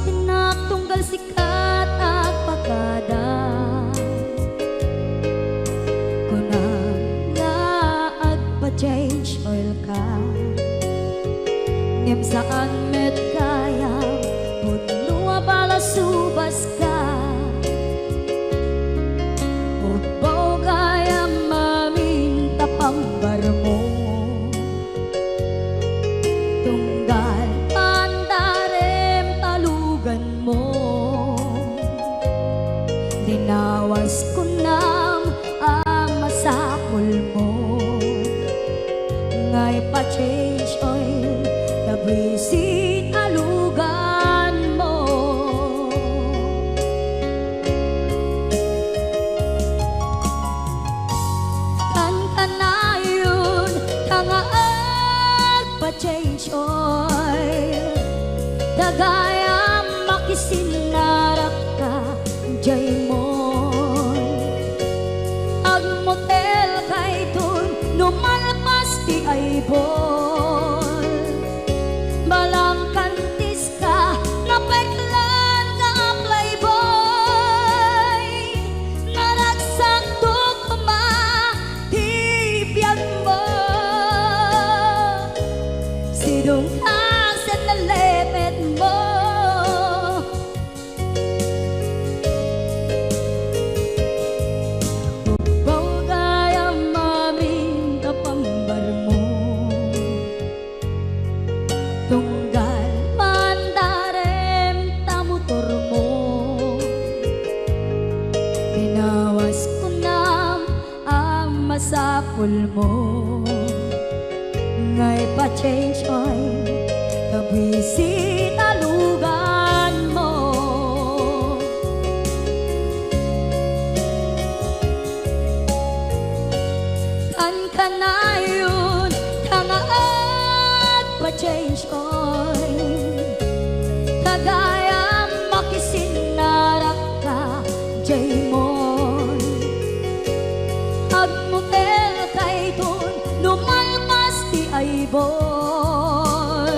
tinak tunggal sikat at pagkada kunang nga agpa-change oil ka ngem saan met kaya punua bala subas ka ubaw gaya maminta pambar mo tunggal pandarem talugan mo dinawas ko nang ang masakol mo ngay pa-change oil nabisit alugan mo kan kanayon kangaag pa-change oil dagayang makisinarak ka jay mo ag motel kay dun numalpas di ay bol balang kantis ka napeklan ka playboy naragsak tukma di biyag mo sidong aset na lepet mo ubaw gaya maminta pambar mo tunggal pandarem tamutor mo dinawas ko na ang masapul mo ngay pa-change oil kabisit alugan mo kan kanayon kangaat pa-change oil kagayang makisinarak ka jay mon ag motel kay dun numalpas di ay bol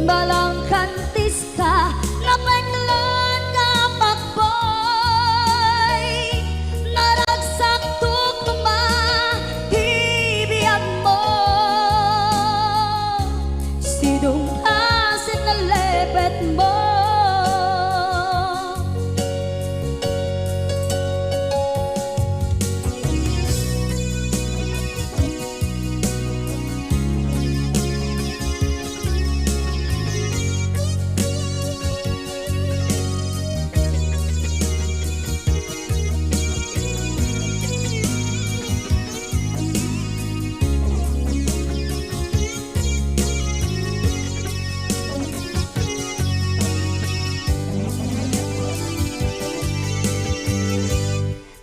balang kantis ka napeklan ka pakboy naragsak tukma di biyag mo sidong asin na lepet mo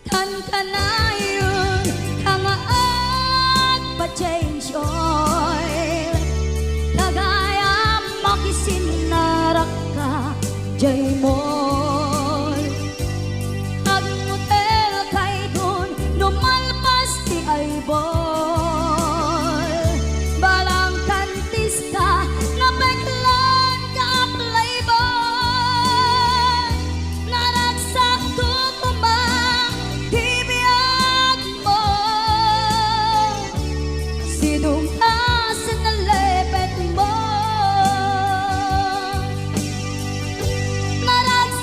kan kanayon kangaat pa-change oil kagayang makisinarak ka jay mol ag motel kay dun numalpas di ay bol balang kantis ka napeklan ka playboy naragsak tukma di biyag mo sidong asin na lepet mo naragsak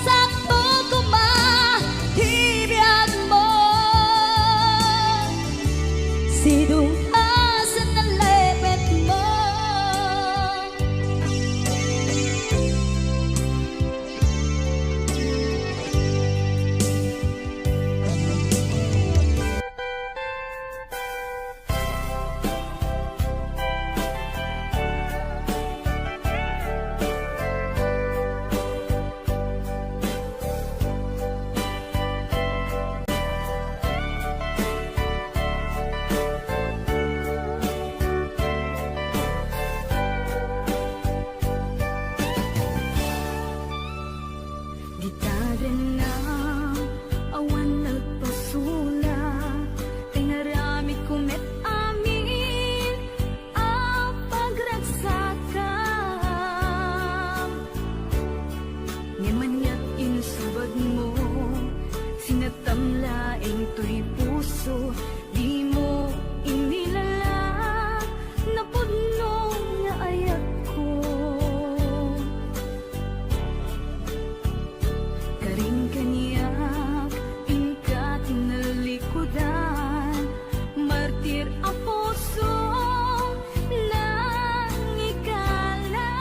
to'y puso, di mo inilala, napudno nga ayak ko. Karing kaniyak, ingka tinalikudan, martir ang puso, nang ikala.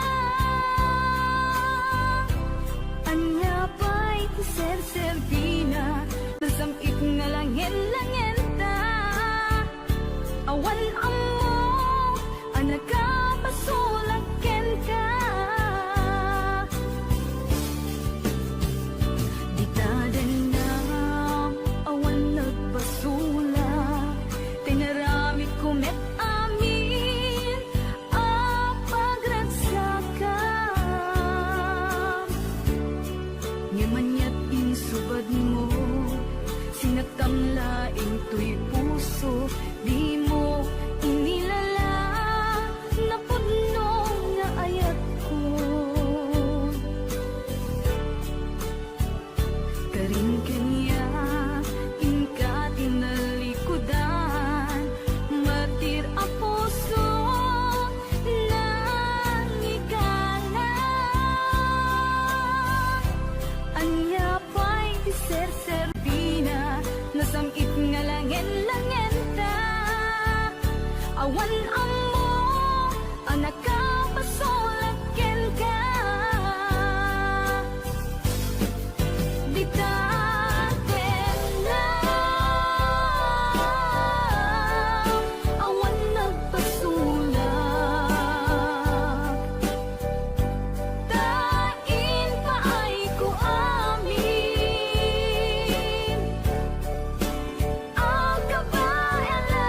Anya pa'y ser-servina, nasamit nga langin-langin ta. Awan ang mo, anak ka, pasulakin ka. Di tadanam, awan nagpasula, tinaramit kumet amin, pagragsakam. Ngamanya't insubad mo, sinagtamlaing to'y puso, di mo inilala, napudno nga ayat ko. Karing kanya, ingka tinalikudan, martir ang puso, nang ikala. Anya pa'y ser-servina, nasamit nga langin-langin ta. Awan ang mo, anak ka, pasulakin ka. Di taten lang, awan nagpasulak. Tain pa ay ko amin, ang kabayan lang.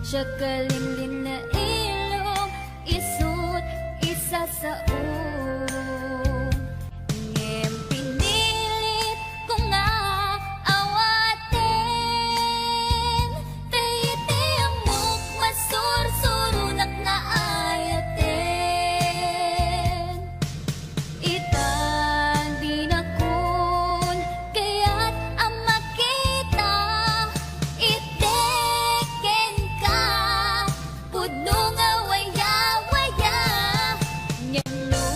Siya kalimlim na ilong isut isa sa ngem pinilit ko nga awatin tayiti amok masursurunak na ayatin itan dinakon kaya't ang makita iteken ka pudno nga waya-waya nyano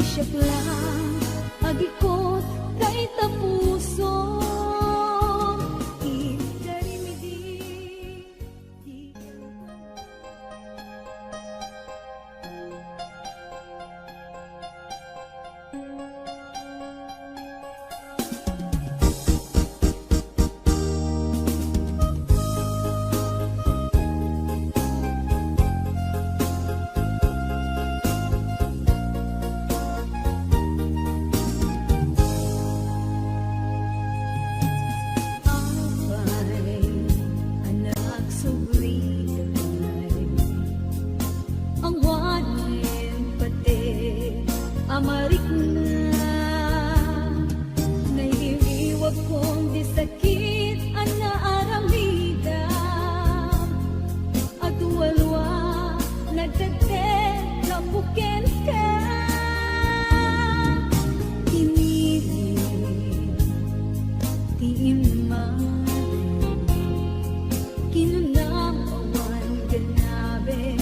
siya lang agikot kay tapuso. Amarik na nahihiwag kong di sakit ang naaramidam at walwa nagtatel kapuken ka inirin tiiman kinunang awan ganabe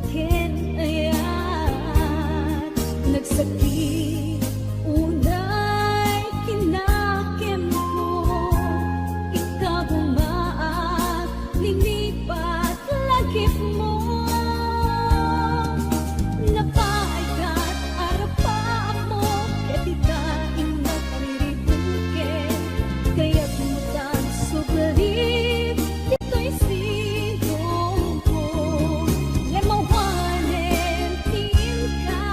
ken ayat nagsakit unay kinakim ko ikaw bumaat linipat lagip mo napaikat arapa mo ketita ingat riribungke kaya't mutan subalit ito'y sigong ko lemawanen tin ka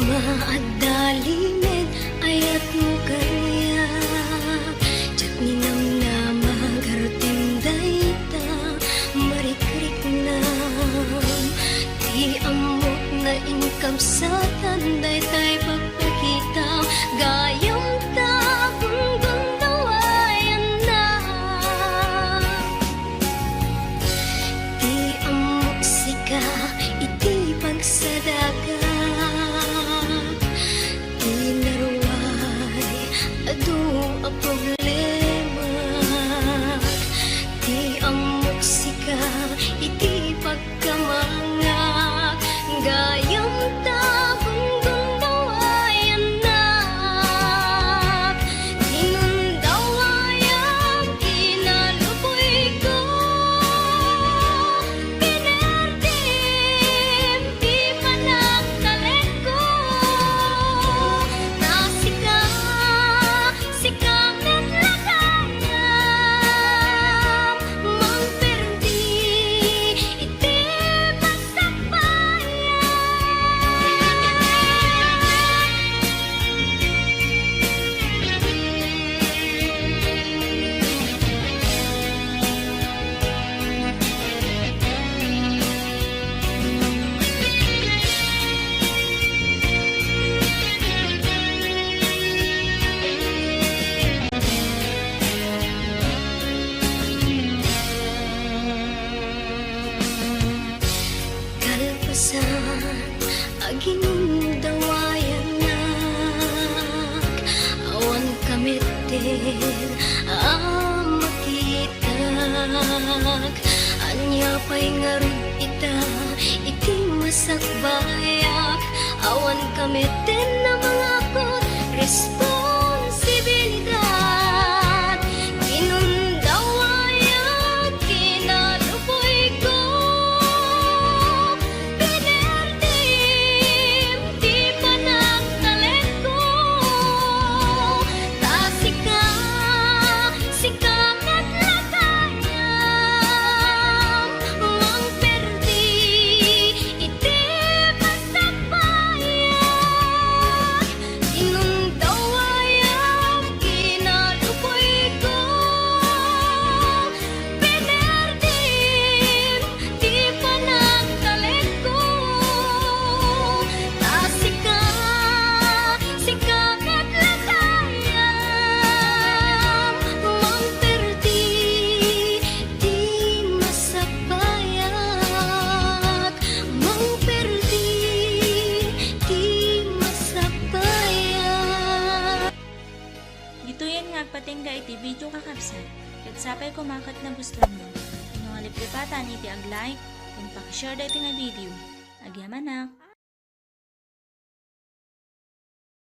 maadalimed ayat mo kanya Jat ninamnama garutinday ta marikrik na Di amok na ingkam sa tanday tay pagpakita Gayam ta kung dawayan na Di amok sika iti pagsadaga Inaruay adu a problema Di amok sika iti pagkamangak Gayam ta kung dawayan na Inundawayan kinaluboy ko Pinerdim di panagtalit ko Na sika metlagayam Mangperdi iti kalpasan aginundawayan nak awan kamitin makitag anya pa'y ngarud ita iti masakbayak awan kamitin na mga kot responsibilidad inundawayan kinaluboy ko Pinerdim di panagtalit ko Ta sika metlagayam Mangperdi iti pasakbayak Inundawayan kinaluboy ko Pinerdim di panagtalit ko Ta sika metlagayam Mangperdi di masakbayak Mangperdi di masakbayak Gituyan nga agpatingga iti video kakabsat. Ket sapay kumakat na guston mo. Inyong alipipatan iti ag-like, kung pakishare da iti nga video. Agyamanak!